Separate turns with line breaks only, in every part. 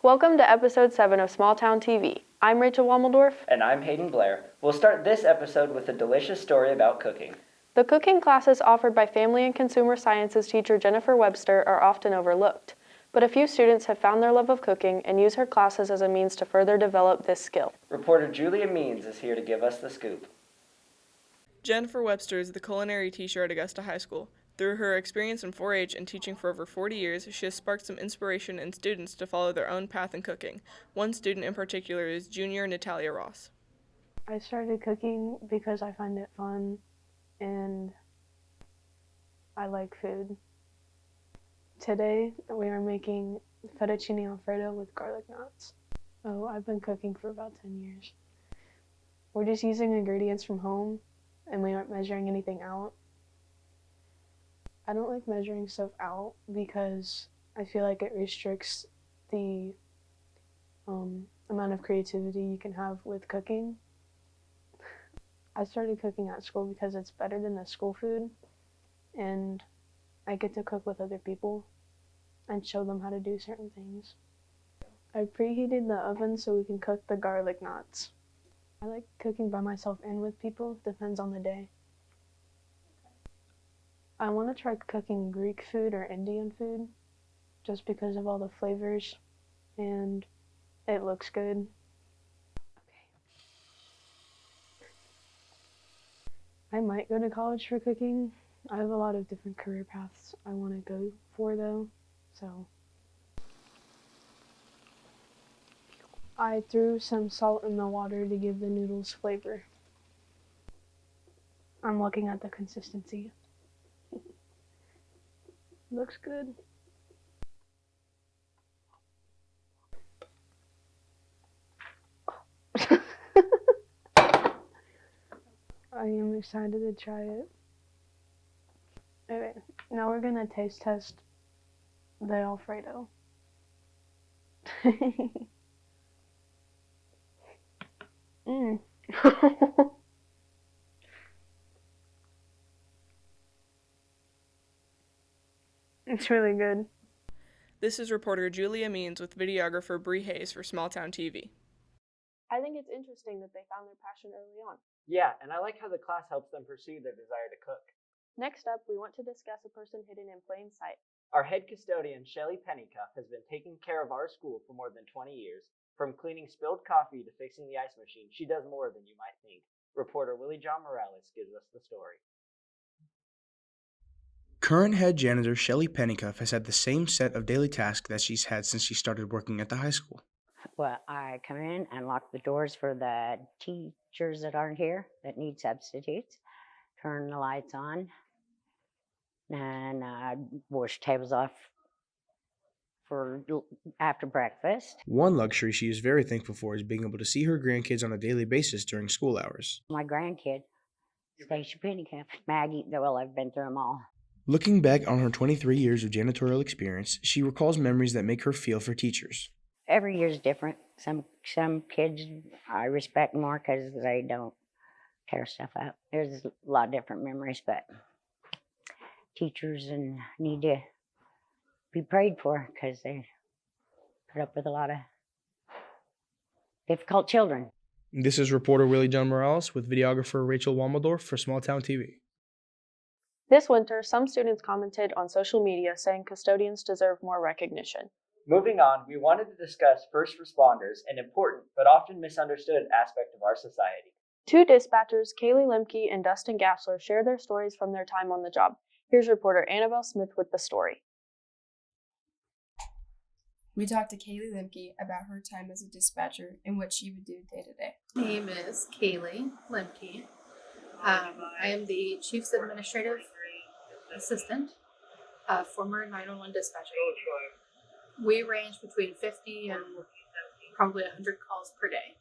Welcome to episode 7 of Small Town TV. I'm Rachel Wommeldorf.
And I'm Hayden Blair. We'll start this episode with a delicious story about cooking.
The cooking classes offered by Family and Consumer Sciences teacher Jennifer Webster are often overlooked, but a few students have found their love of cooking and use her classes as a means to further develop this skill.
Reporter Julia Means is here to give us the scoop.
Jennifer Webster is the culinary teacher at Augusta High School. Through her experience in 4-H and teaching for over 40 years, she has sparked some inspiration in students to follow their own path in cooking. One student in particular is junior Natalia Ross.
I started cooking because I find it fun and I like food. Today we are making fettuccine alfredo with garlic knots. Oh, I've been cooking for about 10 years. We're just using ingredients from home and we aren't measuring anything out. I don't like measuring stuff out because I feel like it restricts the amount of creativity you can have with cooking. I started cooking at school because it's better than the school food, and I get to cook with other people and show them how to do certain things. I preheated the oven so we can cook the garlic knots. I like cooking by myself and with people, depends on the day. I want to try cooking Greek food or Indian food just because of all the flavors and it looks good. I might go to college for cooking. I have a lot of different career paths I want to go for though, so. I threw some salt in the water to give the noodles flavor. I'm looking at the consistency. Looks good. I am excited to try it. Okay, now we're gonna taste test the Alfredo. It's really good.
This is reporter Julia Means with videographer Bree Hayes for Small Town TV.
I think it's interesting that they found their passion early on.
Yeah, and I like how the class helps them pursue their desire to cook.
Next up, we want to discuss a person hidden in plain sight.
Our head custodian, Shelly Pennycuff, has been taking care of our school for more than 20 years. From cleaning spilled coffee to fixing the ice machine, she does more than you might think. Reporter Willie John Morales gives us the story.
Current head janitor Shelly Pennycuff has had the same set of daily tasks that she's had since she started working at the high school.
Well, I come in and lock the doors for the teachers that aren't here that need substitutes, turn the lights on, and wash tables off for after breakfast.
One luxury she is very thankful for is being able to see her grandkids on a daily basis during school hours.
My grandkid, Stacia Pennycuff, Maggie, well, I've been through them all.
Looking back on her 23 years of janitorial experience, she recalls memories that make her feel for teachers.
Every year is different. Some kids I respect more because they don't tear stuff up. There's a lot of different memories, but teachers need to be prayed for because they put up with a lot of difficult children.
This is reporter Willie John Morales with videographer Rachel Wommeldorf for Small Town TV.
This winter, some students commented on social media saying custodians deserve more recognition.
Moving on, we wanted to discuss first responders, an important but often misunderstood aspect of our society.
Two dispatchers, Kaylee Lemke and Dustin Gassler, share their stories from their time on the job. Here's reporter Annabelle Smith with the story.
We talked to Kaylee Lemke about her time as a dispatcher and what she would do day to day.
My name is Kaylee Lemke. I am the Chief's Administrative Assistant, former 911 dispatcher. We range between 50 and probably 100 calls per day.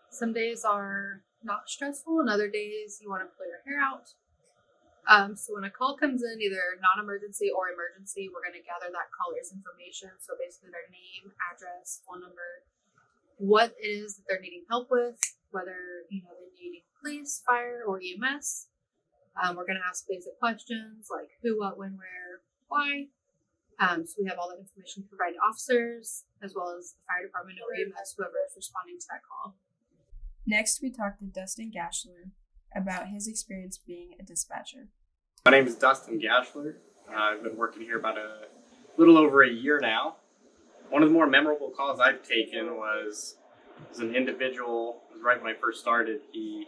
Some days are not stressful, and other days you want to pull your hair out. So when a call comes in, either non-emergency or emergency, we're going to gather that caller's information. So basically their name, address, phone number, what it is that they're needing help with, whether they're needing police, fire, or EMS. We're going to ask basic questions like who, what, when, where, why. So we have all that information to provide to officers, as well as the fire department or EMS, whoever is responding to that call.
Next, we talked to Dustin Gashler about his experience being a dispatcher.
My name is Dustin Gashler. I've been working here about a little over a year now. One of the more memorable calls I've taken was an individual. It was right when I first started. He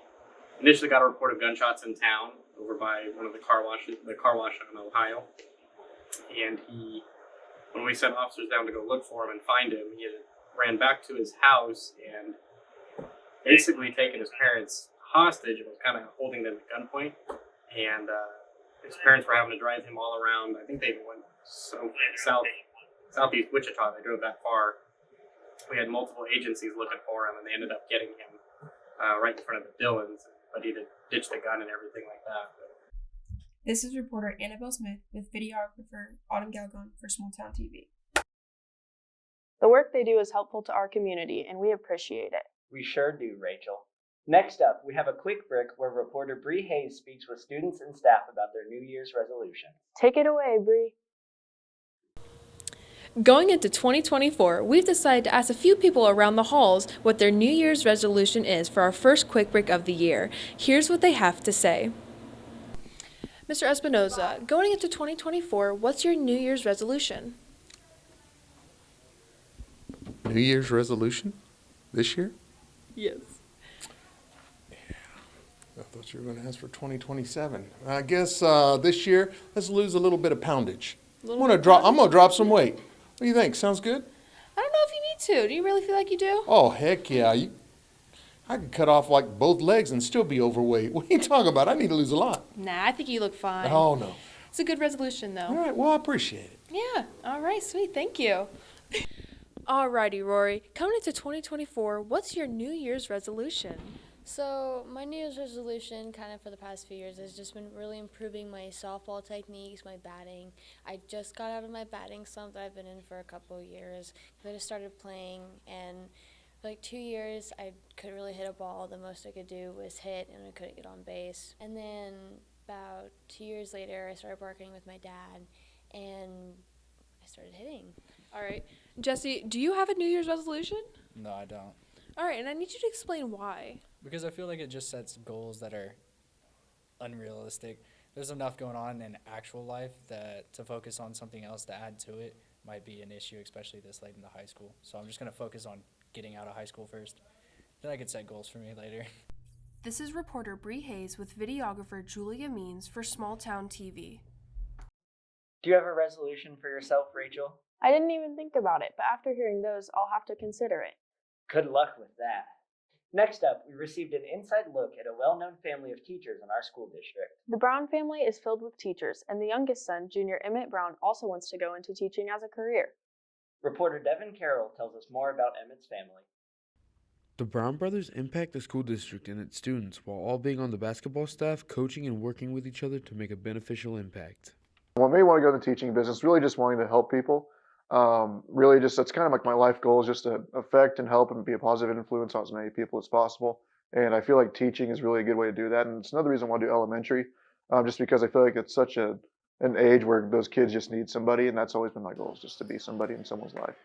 initially got a report of gunshots in town over by one of the car wash on Ohio. And when we sent officers down to go look for him and find him, he had ran back to his house and basically taken his parents hostage and was kind of holding them at gunpoint. And his parents were having to drive him all around. I think they even went southeast Wichita. They drove that far. We had multiple agencies looking for him, and they ended up getting him right in front of the Dillons, but he ditched the gun and everything like that.
This is reporter Annabelle Smith with videographer Autumn Galgon for Small Town TV.
The work they do is helpful to our community, and we appreciate it.
We sure do, Rachel. Next up, we have a quick brick where reporter Bree Hayes speaks with students and staff about their New Year's resolution.
Take it away, Bree.
Going into 2024, we've decided to ask a few people around the halls what their New Year's resolution is for our first quick break of the year. Here's what they have to say. Mr. Espinoza, going into 2024, what's your New Year's resolution?
New Year's resolution? This year?
Yes.
I thought you were going to ask for 2027. I guess this year, let's lose a little bit of poundage. I'm gonna drop some weight. What do you think? Sounds good?
I don't know if you need to. Do you really feel like you do?
Oh, heck yeah. I could cut off like both legs and still be overweight. What are you talking about? I need to lose a lot.
Nah, I think you look fine.
Oh, no.
It's a good resolution, though.
All right, well, I appreciate it.
Yeah, all right, sweet, thank you. Alrighty, Rory, coming into 2024, what's your New Year's resolution?
So my New Year's resolution kind of for the past few years has just been really improving my softball techniques, my batting. I just got out of my batting slump that I've been in for a couple of years. I just started playing, and for like 2 years I couldn't really hit a ball. The most I could do was hit, and I couldn't get on base. And then about 2 years later I started working with my dad, and I started hitting.
All right, Jesse, do you have a New Year's resolution?
No, I don't.
All right, and I need you to explain why.
Because I feel like it just sets goals that are unrealistic. There's enough going on in actual life that to focus on something else to add to it might be an issue, especially this late in the high school. So I'm just going to focus on getting out of high school first. Then I could set goals for me later.
This is reporter Bree Hayes with videographer Julia Means for Small Town TV.
Do you have a resolution for yourself, Rachel?
I didn't even think about it, but after hearing those, I'll have to consider it.
Good luck with that. Next up, we received an inside look at a well-known family of teachers in our school district.
The Brown family is filled with teachers, and the youngest son, Junior Emmett Brown, also wants to go into teaching as a career.
Reporter Devin Carroll tells us more about Emmett's family.
The Brown brothers impact the school district and its students while all being on the basketball staff, coaching and working with each other to make a beneficial impact.
What made me want to go in the teaching business, really just wanting to help people. Really just, that's kind of like my life goal, is just to affect and help and be a positive influence on as many people as possible. And I feel like teaching is really a good way to do that. And it's another reason why I do elementary, just because I feel like it's such an age where those kids just need somebody. And that's always been my goal, is just to be somebody in someone's life.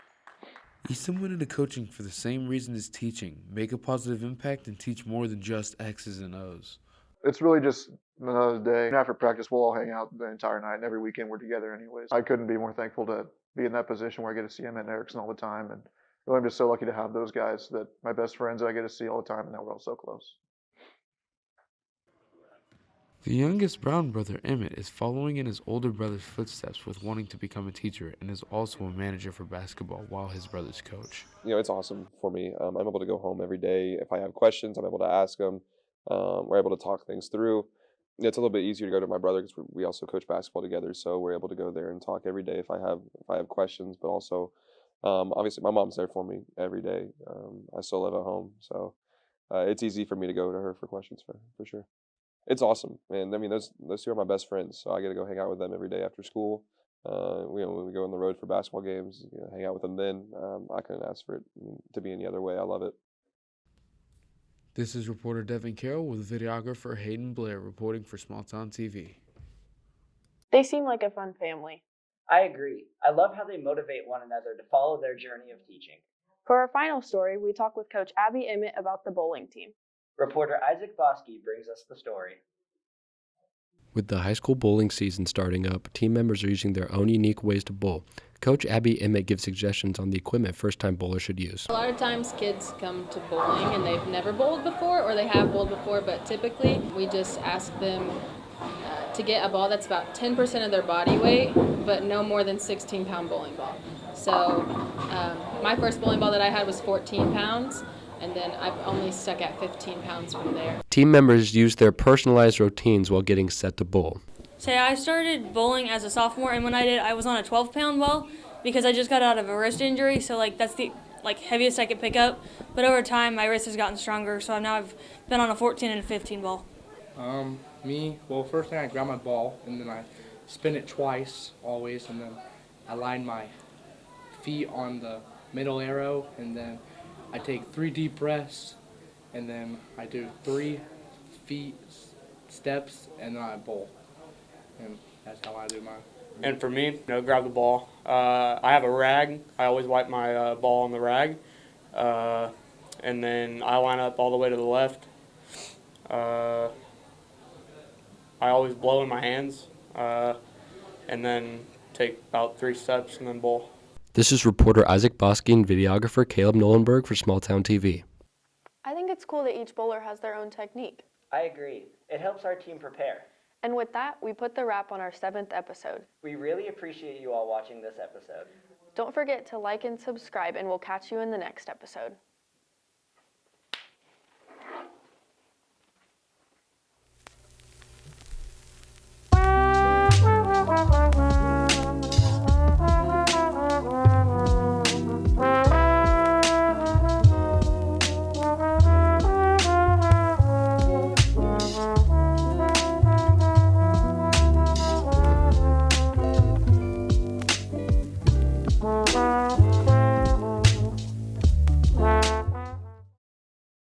Easton went into coaching for the same reason as teaching, make a positive impact and teach more than just X's and O's.
It's really just another day. And after practice, we'll all hang out the entire night, and every weekend we're together anyways. I couldn't be more thankful to be in that position where I get to see Emmett and Erickson all the time. And really, I'm just so lucky to have those guys, that my best friends that I get to see all the time, and that we're all so close.
The youngest Brown brother, Emmett, is following in his older brother's footsteps with wanting to become a teacher and is also a manager for basketball while his brother's coach.
You know, it's awesome for me. I'm able to go home every day. If I have questions, I'm able to ask them. We're able to talk things through. It's a little bit easier to go to my brother because we also coach basketball together, so we're able to go there and talk every day if I have questions. But also, obviously, my mom's there for me every day. I still live at home, so it's easy for me to go to her for questions for sure. It's awesome, and I mean those two are my best friends, so I get to go hang out with them every day after school. When we go on the road for basketball games, hang out with them then. I couldn't ask for it to be any other way. I love it.
This is reporter Devin Carroll with videographer Hayden Blair reporting for Small Town TV.
They seem like a fun family.
I agree. I love how they motivate one another to follow their journey of teaching.
For our final story, we talk with Coach Abby Emmett about the bowling team.
Reporter Isaac Bosky brings us the story.
With the high school bowling season starting up, team members are using their own unique ways to bowl. Coach Abby Emmett gives suggestions on the equipment first-time bowlers should use.
A lot of times kids come to bowling and they've never bowled before, or they have bowled before, but typically we just ask them to get a ball that's about 10% of their body weight, but no more than 16-pound bowling ball. So my first bowling ball that I had was 14 pounds, and then I've only stuck at 15 pounds from there.
Team members use their personalized routines while getting set to bowl.
Say I started bowling as a sophomore, and when I did, I was on a 12-pound ball because I just got out of a wrist injury, so that's the heaviest I could pick up. But over time, my wrist has gotten stronger, so I've been on a 14 and a 15 ball.
First thing I grab my ball, and then I spin it twice, always, and then I line my feet on the middle arrow, and then I take 3 deep breaths, and then I do 3 feet steps, and then I bowl. And that's how I do mine.
And for me, grab the ball. I have a rag. I always wipe my ball on the rag. And then I line up all the way to the left. I always blow in my hands. And then take about 3 steps and then bowl.
This is reporter Isaac Bosky and videographer Caleb Nolenberg for Small Town TV.
I think it's cool that each bowler has their own technique.
I agree. It helps our team prepare.
And with that, we put the wrap on our 7th episode.
We really appreciate you all watching this episode.
Don't forget to like and subscribe, and we'll catch you in the next episode.